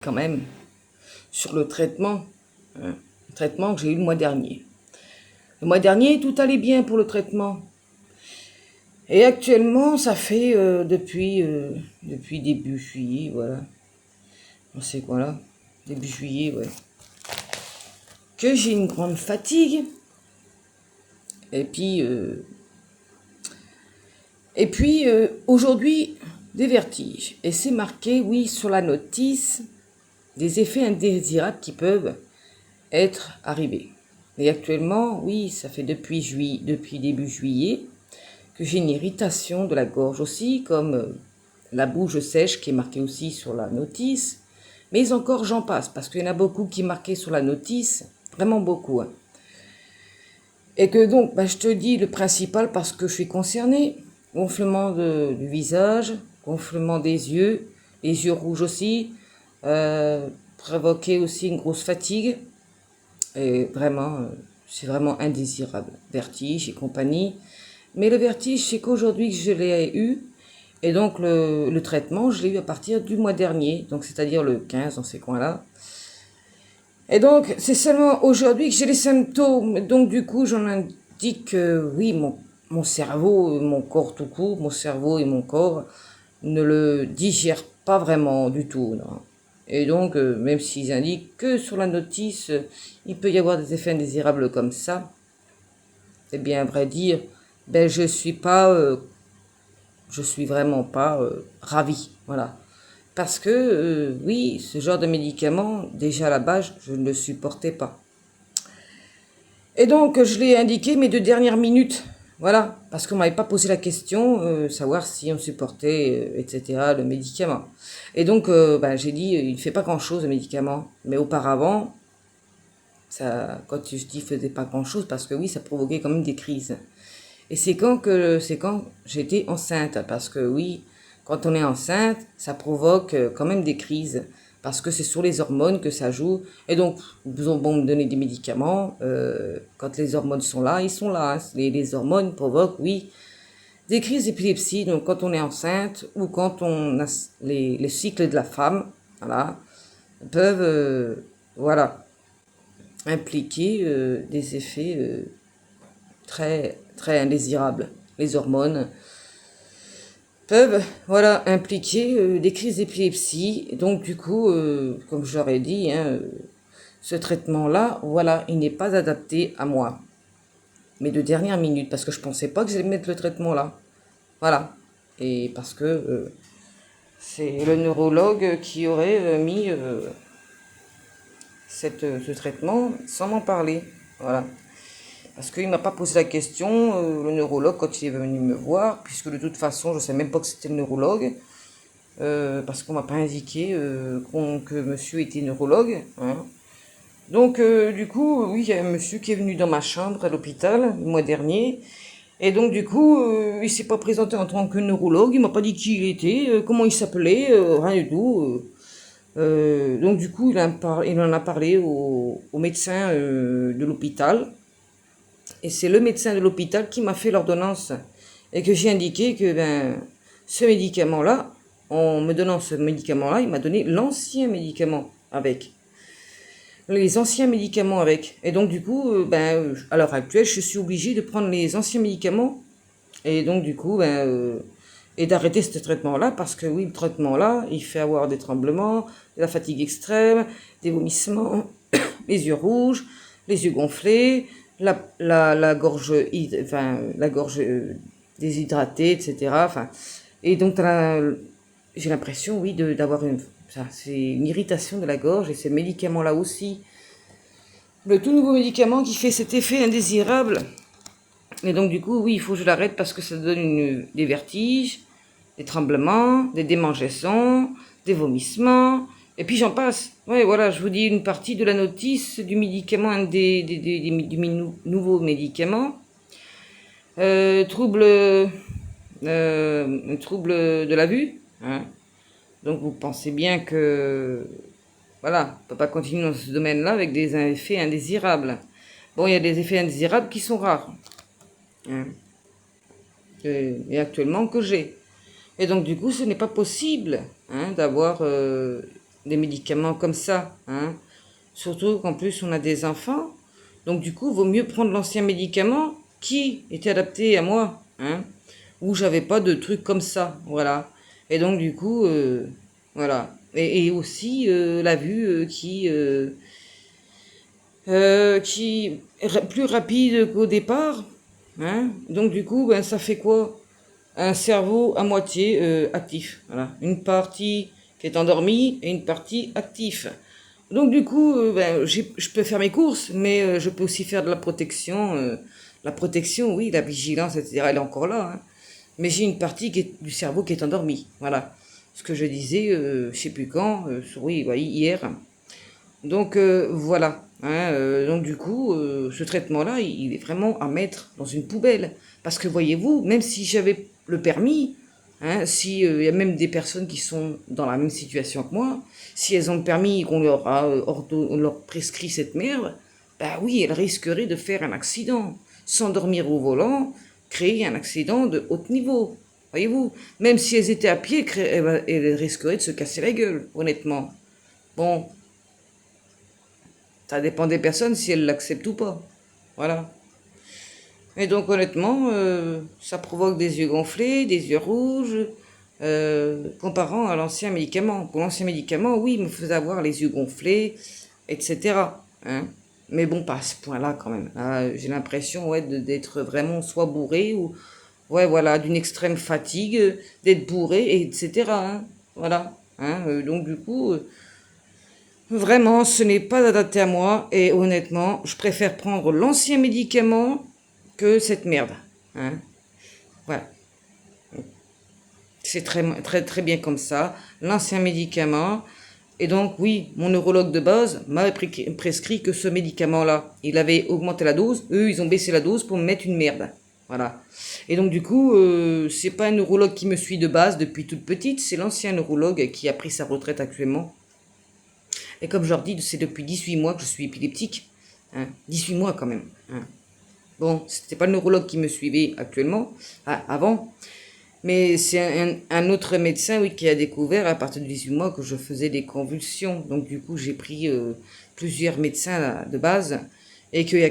quand même sur le traitement, traitement que j'ai eu le mois dernier. Le mois dernier, tout allait bien pour le traitement. Et actuellement, ça fait depuis début juillet, voilà. On sait quoi là, début juillet, ouais. Que j'ai une grande fatigue. Et puis aujourd'hui, des vertiges. Et c'est marqué, oui, sur la notice, des effets indésirables qui peuvent être arrivés. Et actuellement, oui, ça fait depuis début juillet, que j'ai une irritation de la gorge aussi, comme la bouche sèche qui est marquée aussi sur la notice. Mais encore, j'en passe, parce qu'il y en a beaucoup qui est marqué sur la notice, vraiment beaucoup. Hein. Et que donc, je te dis le principal parce que je suis concernée. Gonflement du visage, gonflement des yeux, les yeux rouges aussi, provoquer aussi une grosse fatigue. Et vraiment, c'est vraiment indésirable. Vertige et compagnie. Mais le vertige, c'est qu'aujourd'hui que je l'ai eu. Et donc, le traitement, je l'ai eu à partir du mois dernier. Donc, c'est-à-dire le 15, dans ces coins-là. Et donc, c'est seulement aujourd'hui que j'ai les symptômes. Donc, du coup, j'en indique que oui, mon cerveau, mon corps tout court, mon cerveau et mon corps ne le digèrent pas vraiment du tout. Non. Et donc, même s'ils indiquent que sur la notice, il peut y avoir des effets indésirables comme ça, c'est bien à vrai dire, je suis vraiment pas ravie, voilà. Parce que, oui, ce genre de médicament, déjà à la base, je ne le supportais pas. Et donc, je l'ai indiqué mes 2 dernières minutes, voilà, parce qu'on ne m'avait pas posé la question, savoir si on supportait, etc., le médicament. Et donc, j'ai dit, il ne fait pas grand-chose, le médicament. Mais auparavant, quand je dis faisait pas grand-chose, parce que oui, ça provoquait quand même des crises. Et c'est quand j'étais enceinte, parce que oui, quand on est enceinte, ça provoque quand même des crises, parce que c'est sur les hormones que ça joue. Et donc, ils ont bon me donner des médicaments, quand les hormones sont là, ils sont là. Hein. Les hormones provoquent, oui, des crises d'épilepsie, donc quand on est enceinte, ou quand on a les cycles de la femme, voilà, peuvent, voilà, impliquer des effets très, très indésirables. Les hormones peuvent voilà, impliquer des crises d'épilepsie. Donc du coup, comme je l'aurais dit, hein, ce traitement-là, voilà, il n'est pas adapté à moi. Mais de dernière minute, parce que je ne pensais pas que j'allais mettre le traitement là. Voilà. Et parce que c'est le neurologue qui aurait mis ce traitement sans m'en parler. Voilà. Parce qu'il ne m'a pas posé la question, le neurologue, quand il est venu me voir, puisque de toute façon, je ne savais même pas que c'était le neurologue, parce qu'on ne m'a pas indiqué que monsieur était neurologue. Hein. Donc, du coup, oui, il y a un monsieur qui est venu dans ma chambre à l'hôpital le mois dernier. Et donc, du coup, il ne s'est pas présenté en tant que neurologue, il ne m'a pas dit qui il était, comment il s'appelait, rien du tout. Donc, du coup, il en a parlé au médecin de l'hôpital. Et c'est le médecin de l'hôpital qui m'a fait l'ordonnance et que j'ai indiqué que ce médicament-là, en me donnant ce médicament-là, il m'a donné l'ancien médicament avec. Les anciens médicaments avec. Et donc du coup, à l'heure actuelle, je suis obligée de prendre les anciens médicaments et donc du coup, et d'arrêter ce traitement-là parce que oui, le traitement-là, il fait avoir des tremblements, de la fatigue extrême, des vomissements, les yeux rouges, les yeux gonflés, la gorge, la gorge déshydratée, etc. Enfin, et donc j'ai l'impression, oui, d'avoir c'est une irritation de la gorge et ces médicaments-là aussi. Le tout nouveau médicament qui fait cet effet indésirable. Et donc du coup, oui, il faut que je l'arrête parce que ça donne des vertiges, des tremblements, des démangeaisons, des vomissements, et puis j'en passe. Ouais, voilà, je vous dis une partie de la notice du médicament, du nouveau médicament. Trouble de la vue. Hein. Donc vous pensez bien que, voilà, on ne peut pas continuer dans ce domaine-là avec des effets indésirables. Bon, il y a des effets indésirables qui sont rares. Hein. Et actuellement que j'ai. Et donc du coup, ce n'est pas possible d'avoir des médicaments comme ça, hein. Surtout qu'en plus on a des enfants. Donc du coup, vaut mieux prendre l'ancien médicament qui était adapté à moi, hein, où j'avais pas de trucs comme ça, voilà. Et donc du coup, voilà. Et aussi la vue qui est plus rapide qu'au départ, hein. Donc du coup, ben ça fait quoi? Un cerveau à moitié actif, voilà. Une partie qui est endormie et une partie active. Donc du coup, ben, je peux faire mes courses, mais je peux aussi faire de la protection. La protection, oui, la vigilance, etc., elle est encore là, hein. Mais j'ai une partie du cerveau qui est endormie. Voilà. Ce que je disais, je sais plus quand, oui, bah, hier. Donc voilà. Hein, donc du coup, ce traitement-là, il est vraiment à mettre dans une poubelle. Parce que voyez-vous, même si j'avais le permis, hein, si y a même des personnes qui sont dans la même situation que moi, si elles ont le permis et qu'on leur a on leur prescrit cette merde, bah oui, elles risqueraient de faire un accident, s'endormir au volant, créer un accident de haut niveau. Voyez-vous, même si elles étaient à pied, elles risqueraient de se casser la gueule, honnêtement. Bon, ça dépend des personnes si elles l'acceptent ou pas. Voilà. Et donc honnêtement, ça provoque des yeux gonflés, des yeux rouges, comparant à l'ancien médicament. Pour l'ancien médicament, oui, il me faisait avoir les yeux gonflés, etc. Hein. Mais bon, pas à ce point-là quand même. Ah, j'ai l'impression ouais, d'être vraiment soit bourré ou ouais, voilà, d'une extrême fatigue, d'être bourré, etc. Hein. Voilà. Hein, donc du coup, vraiment, ce n'est pas adapté à moi et honnêtement, je préfère prendre l'ancien médicament que cette merde. Hein. Voilà. C'est très, très, très bien comme ça. L'ancien médicament. Et donc, oui, mon neurologue de base m'avait prescrit que ce médicament-là. Il avait augmenté la dose. Eux, ils ont baissé la dose pour me mettre une merde. Voilà. Et donc, du coup, c'est pas un neurologue qui me suit de base depuis toute petite. C'est l'ancien neurologue qui a pris sa retraite actuellement. Et comme je leur dis, c'est depuis 18 mois que je suis épileptique. Hein. 18 mois quand même. Hein. Bon, c'était pas le neurologue qui me suivait actuellement, avant, mais c'est un autre médecin oui, qui a découvert à partir de 18 mois que je faisais des convulsions. Donc du coup, j'ai pris plusieurs médecins là, de base et qu'il y a